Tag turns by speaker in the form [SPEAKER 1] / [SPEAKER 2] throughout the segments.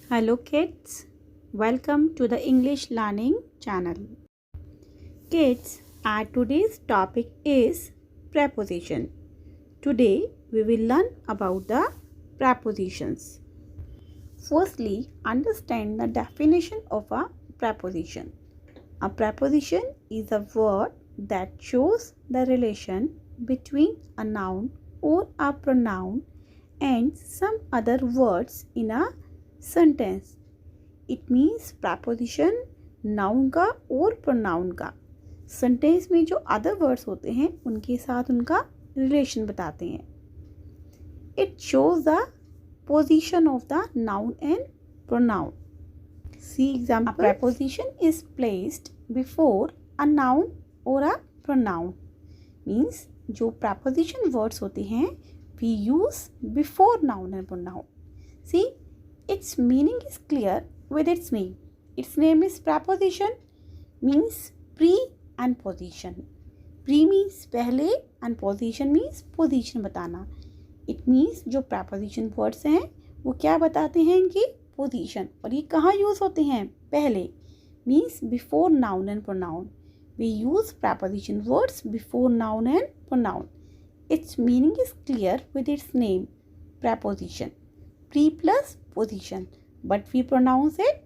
[SPEAKER 1] Hello kids, welcome to the English Learning channel. Kids, our today's topic is preposition. Today we will learn about the prepositions. Firstly, understand the definition of a preposition. A preposition is a word that shows the relation between a noun or a pronoun and some other words in a sentence. It means preposition noun का और pronoun का sentence में जो other words होते हैं उनके साथ उनका रिलेशन बताते हैं. It shows the position of the noun and pronoun. See example. Preposition is placed before a noun और अ प्रोनाउन. मीन्स जो प्रपोजिशन वर्ड्स होते हैं we use before noun and pronoun. See, its meaning is clear with its name. Its name is preposition, means pre and position. Pre means पहले and position means position बताना. It means जो preposition words हैं वो क्या बताते हैं, इनकी position. और ये कहाँ use होते हैं, पहले. Means before noun and pronoun. We use preposition words before noun and pronoun. Its meaning is clear with its name, preposition. Pre plus position, but we pronounce it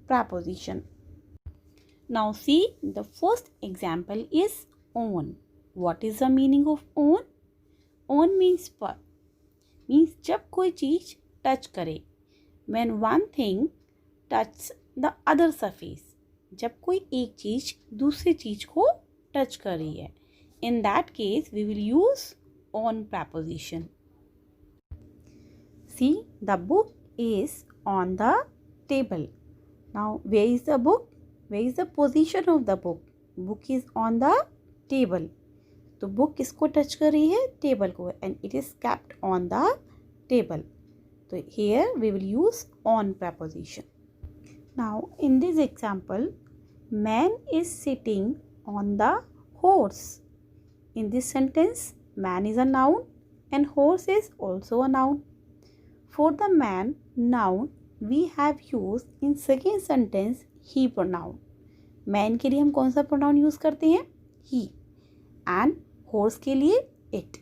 [SPEAKER 1] preposition. Now see, the first example is on. What is the meaning of on? On means पर. Means जब कोई चीज touch करे. When one thing touches the other surface. जब कोई एक चीज दूसरी चीज को टच कर रही है. In that case we will use on preposition. See, the book is on the table. Now, where is the book? Where is the position of the book? Book is on the table. तो book किसको touch कर रही है, table को, and it is kept on the table. तो here we will use on preposition. Now, in this example, man is sitting on the horse. In this sentence, man is a noun and horse is also a noun. For the man noun we have used in second sentence he pronoun. Man के लिए हम कौन सा pronoun use करते हैं, he, and horse के लिए it.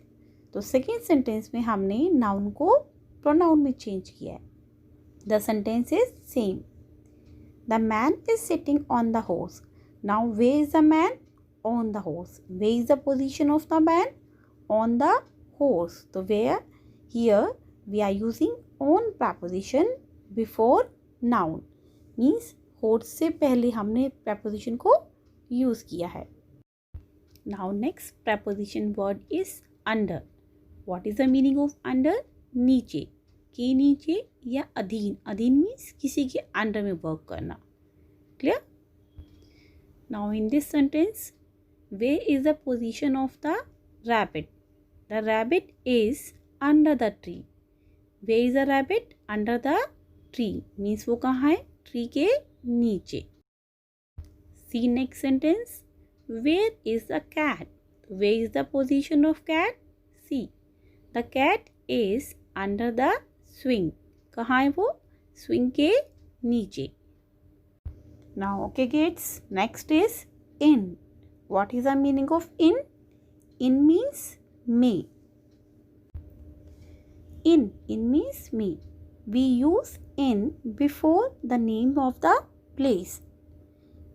[SPEAKER 1] तो second sentence में हमने noun को pronoun में change किया है. The sentence is same. The man is sitting on the horse. Now where is the man? On the horse. Where is the position of the man? On the horse. तो where? Here we are using on preposition before noun. Means horse से पहले हमने preposition को use किया है. Now next preposition word is under. What is the meaning of under? नीचे, के नीचे या अधीन. अधीन means किसी के under में work करना. Clear? Now in this sentence, where is the position of the rabbit? The rabbit is under the tree. Where is the rabbit? Under the tree. Means वो कहाँ है, tree के नीचे. See next sentence. Where is the cat? Where is the position of cat? See, the cat is under the swing. कहाँ है वो, swing के नीचे. Now okay kids, next is in. What is the meaning of in? In means may. In means me. We use in before the name of the place,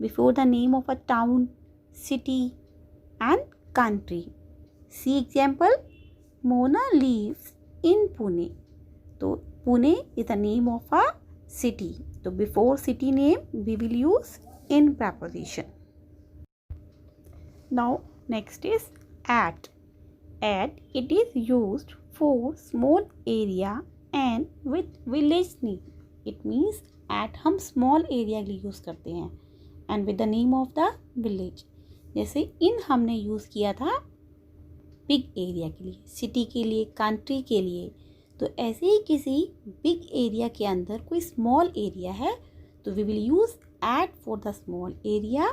[SPEAKER 1] before the name of a town, city and country. See example. Mona lives in Pune. So Pune is the name of a city. So before city name we will use in preposition. Now next is at. At, it is used for small area and with village name. It means at हम small area के लिए use करते हैं and with the name of the village. जैसे in हमने use किया था big area के लिए, city के लिए, country के लिए. तो ऐसे ही किसी big area के अंदर कोई small area है तो we will use at for the small area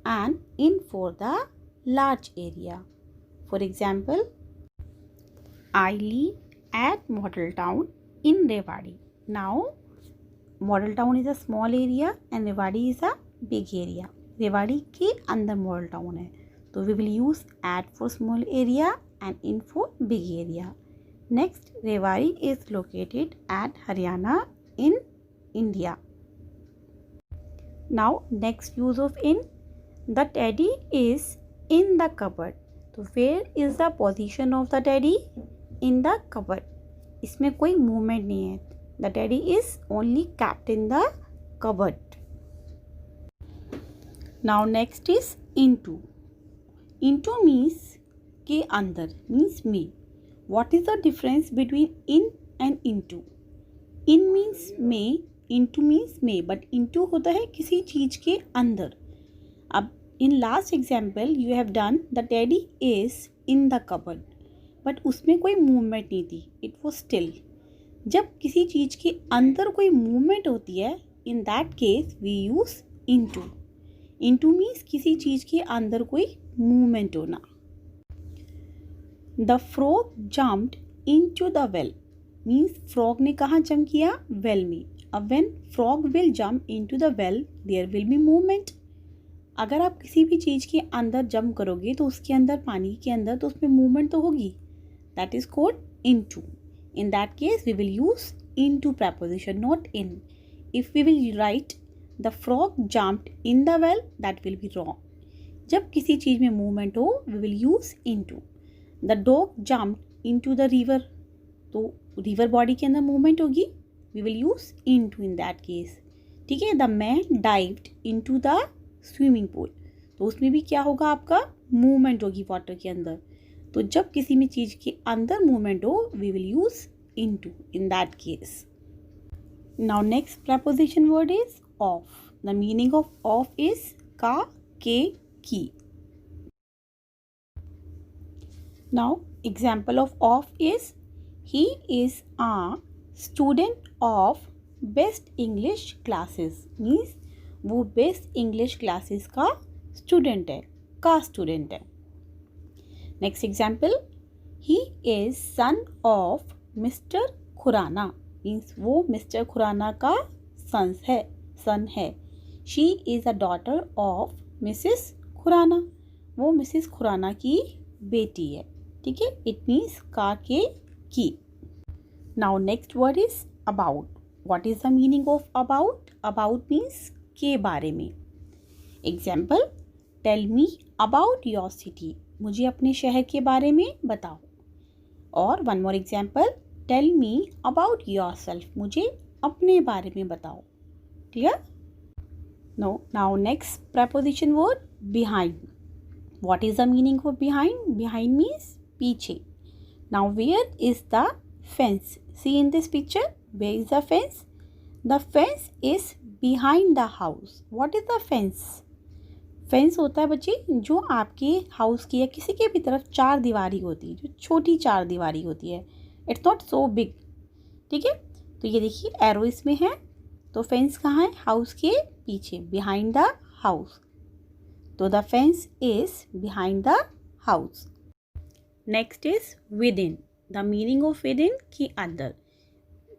[SPEAKER 1] and in for the large area. For example, I live at Model Town in Rewari. Now model town is a small area and Rewari is a big area. Rewari के अंदर model town है, तो we will use eight for small area and in for big area. Next, Rewari is located at Haryana in India. Now next use of in. The teddy is in the cupboard. तो where is the position of the teddy? In the cupboard. इसमें कोई movement नहीं है. The teddy is only kept in the cupboard. Now next is into. Into means के अंदर, means में. What is the difference between in and into? In means में, into means में, but into होता है किसी चीज़ के अंदर. अब in last example you have done the teddy is in the cupboard, but उसमें कोई movement नहीं थी. It was still. जब किसी चीज़ के अंदर कोई movement होती है, in that case we use into. Into means किसी चीज़ के अंदर कोई movement होना. The frog jumped into the well means frog ने कहाँ jump किया? well में. अब when frog will jump into the well there will be movement. अगर आप किसी भी चीज़ के अंदर जंप करोगे तो उसके अंदर, पानी के अंदर, तो उसमें मूवमेंट तो होगी. That is called into. In that case we will use into preposition, not in. If we will write the frog jumped in the well, that will be wrong. जब किसी चीज़ में मूवमेंट हो we will use into. The dog jumped into the river. तो river body के अंदर movement होगी, we will use into in that case. ठीक है. The man dived into the swimming pool. तो उसमें भी क्या होगा? आपका मूवमेंट होगी वाटर के अंदर. तो जब किसी भी चीज़ के अंदर मूवमेंट हो we will use into in that case. Now next preposition word is of. The meaning of is का, के, की. Now example of is he is a student of best English classes. means वो best English classes का student है, student है. Next example, he is son of Mr Khurana. Means वो Mr Khurana का son है. She is a daughter of Mrs Khurana. वो Mrs Khurana की बेटी है. ठीक है. इट मीन्स का, के, की. Now next word is about. What is the meaning of about? About means के बारे में. Example, tell me about your city. मुझे अपने शहर के बारे में बताओ. और one more example, tell me about yourself. मुझे अपने बारे में बताओ. Clear? No. Now next preposition word behind. What is the meaning of behind? Behind means पीछे. Now where is the fence? See in this picture, where is the fence? The fence is behind the house. What is the fence? Fence होता है बच्चे जो आपके house की या किसी के भी तरफ चार दीवारी होती है, जो छोटी चार दीवारी होती है. It's not so big. ठीक है. तो ये देखिए एरो इसमें है. तो फेंस कहाँ है? हाउस के पीछे, बिहाइंड द हाउस. तो the fence is behind the house. Next is with in. The meaning of with in के अंदर,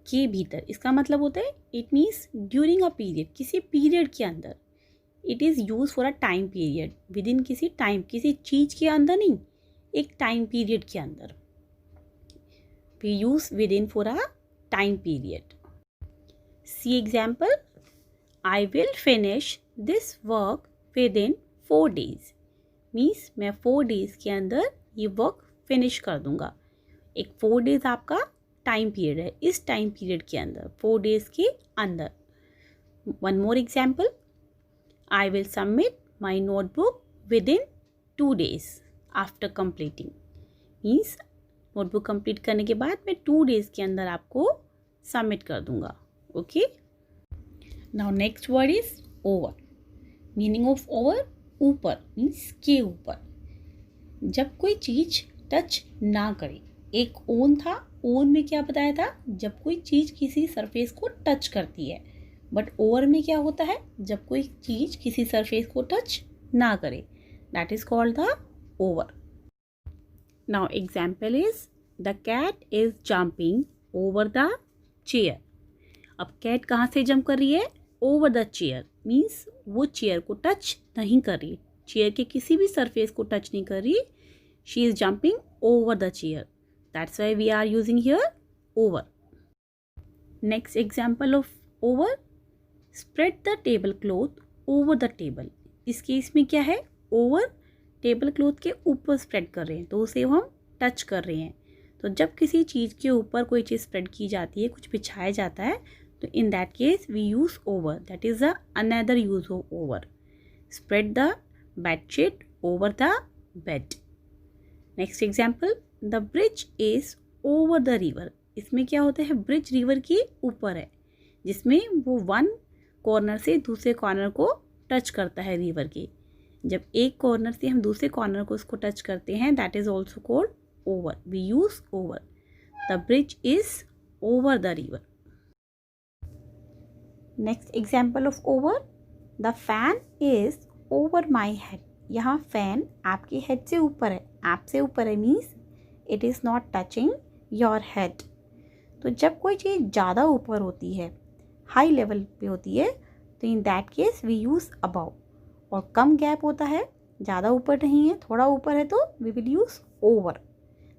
[SPEAKER 1] के भीतर. इसका मतलब होता है it means during a period, किसी पीरियड के अंदर. It is use for a time period. With in किसी टाइम, किसी चीज़ के अंदर नहीं, एक टाइम पीरियड के अंदर. We use within for a time period. See example, I will finish this work within 4 days. Means मैं 4 days के अंदर ये वर्क फिनिश कर दूंगा. एक 4 days आपका टाइम पीरियड है. इस टाइम पीरियड के अंदर, 4 days के अंदर. One more example, I will submit my notebook within 2 days after completing. Means notebook complete करने के बाद मैं 2 days के अंदर आपको सबमिट कर दूंगा. Okay. Now next word is over. Meaning of over, ऊपर. Means के ऊपर. जब कोई चीज़ टच ना करे. एक ओन था. ओन में क्या बताया था? जब कोई चीज़ किसी सरफेस को टच करती है. बट ओवर में क्या होता है? जब कोई चीज़ किसी सरफेस को टच ना करे. That is called the over. Now example is the cat is jumping over the chair. अब कैट कहाँ से जंप कर रही है? ओवर द चेयर, मीन्स वो चेयर को टच नहीं कर रही, चेयर के किसी भी सरफेस को टच नहीं कर रही. She is jumping over the chair. That's why we are using here over. Next example of over, spread the table cloth over the table. इस केस में क्या है? ओवर टेबल क्लॉथ के ऊपर स्प्रेड कर रहे हैं, तो उसे हम टच कर रहे हैं. तो जब किसी चीज़ के ऊपर कोई चीज़ स्प्रेड की जाती है, कुछ बिछाया जाता है, तो in that case we use over. That is the another use of over. Spread the bedsheet over the bed. Next example, the bridge is over the river. इसमें क्या होता है? ब्रिज रिवर के ऊपर है, जिसमें वो वन कॉर्नर से दूसरे कॉर्नर को टच करता है रिवर के. जब एक कॉर्नर से हम दूसरे कॉर्नर को उसको टच करते हैं, that is also called over. We use over. The bridge is over the river. Next example of over, the fan is over my head. यहाँ फैन आपके हेड से ऊपर है, आपसे ऊपर है, means it is not touching your head. तो जब कोई चीज़ ज़्यादा ऊपर होती है, हाई लेवल पे होती है, तो in that case we use above. और कम गैप होता है, ज़्यादा ऊपर नहीं है, थोड़ा ऊपर है, तो we will use over.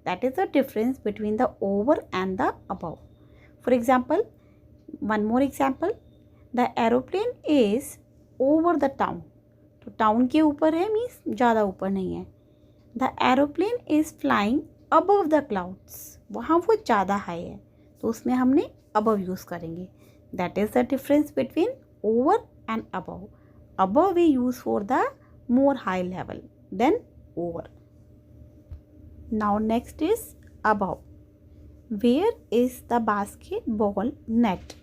[SPEAKER 1] That is the difference between the over and the above. For example, one more example, the aeroplane is over the town. तो टाउन के ऊपर है, मीन्स ज़्यादा ऊपर नहीं है. The aeroplane is flying above the clouds. वहाँ वो ज़्यादा हाई है, तो उसमें हमने अबव यूज़ करेंगे. That is the difference between over and above. Above we use for the more high level than over. Now next is above. Where is the basketball net?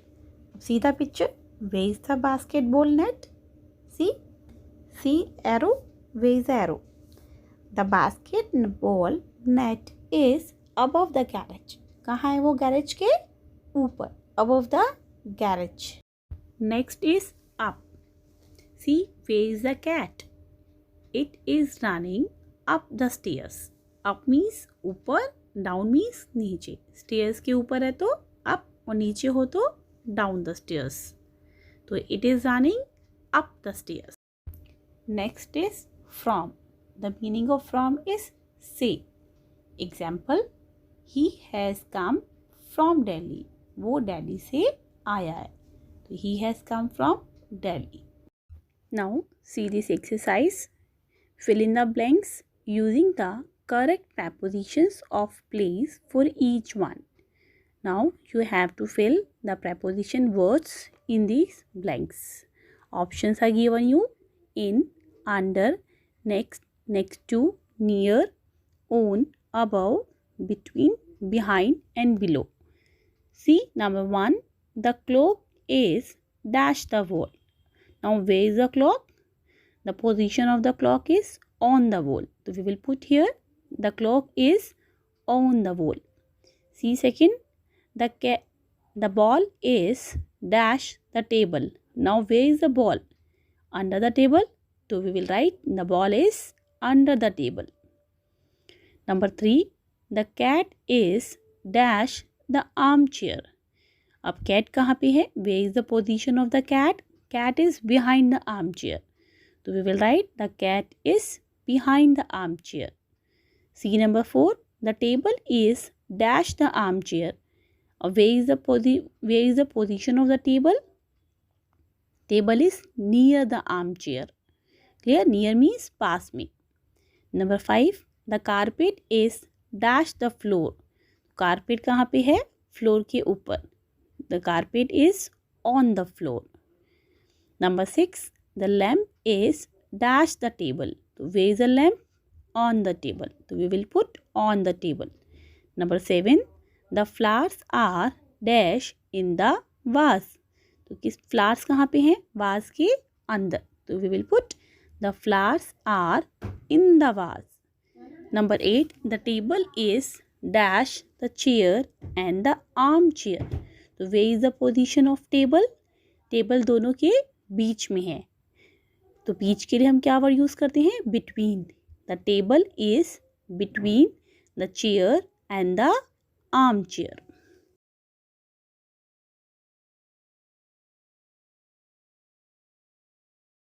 [SPEAKER 1] See the picture. Where is the basketball net? See arrow. Where is the arrow? The basketball net is above the garage. कहाँ है वो? Garage के ऊपर, above the garage. Next is up. See, where is the cat? It is running up the stairs. Up means ऊपर, down means नीचे. Stairs के ऊपर है तो up और नीचे हो तो down the stairs. तो it is running up the stairs. Next is from. The meaning of from is say. Example, he has come from Delhi. वो दिल्ली से आया है, तो he has come from Delhi. Now see this exercise. Fill in the blanks using the correct prepositions of place for each one. Now you have to fill the preposition words in these blanks. Options are given you: in, under, next, next to, near, on, above, between, behind and below. See number 1. The clock is dash the wall. Now where is the clock? The position of the clock is on the wall. So we will put here the clock is on the wall. See second, the ball is dash the table. Now where is the ball? Under the table. So we will write the ball is under the table. Number 3, the cat is dash the armchair. अब cat कहाँ पे है? Where is the position of the cat? Cat is behind the armchair. So we will write the cat is behind the armchair. See number 4. The table is dash the armchair. Where is the position of the table? Table is near the armchair. Clear? Near means pass me. Number 5. The carpet is dash the floor. Carpet कहाँ पे है? Floor के ऊपर. The carpet is on the floor. Number 6. The lamp is dash the table. So where is the lamp? On the table. So we will put on the table. Number 7. The flowers are dash in the vase. तो किस flowers कहाँ पे हैं? vase के अंदर. So we will put the flowers are in the vase. Number 8. The table is dash the chair and the armchair. So where is the position of table? Table दोनों के बीच में है, तो बीच के लिए हम क्या वर्ड यूज़ करते हैं? Between. The table is between the chair and the arm chair.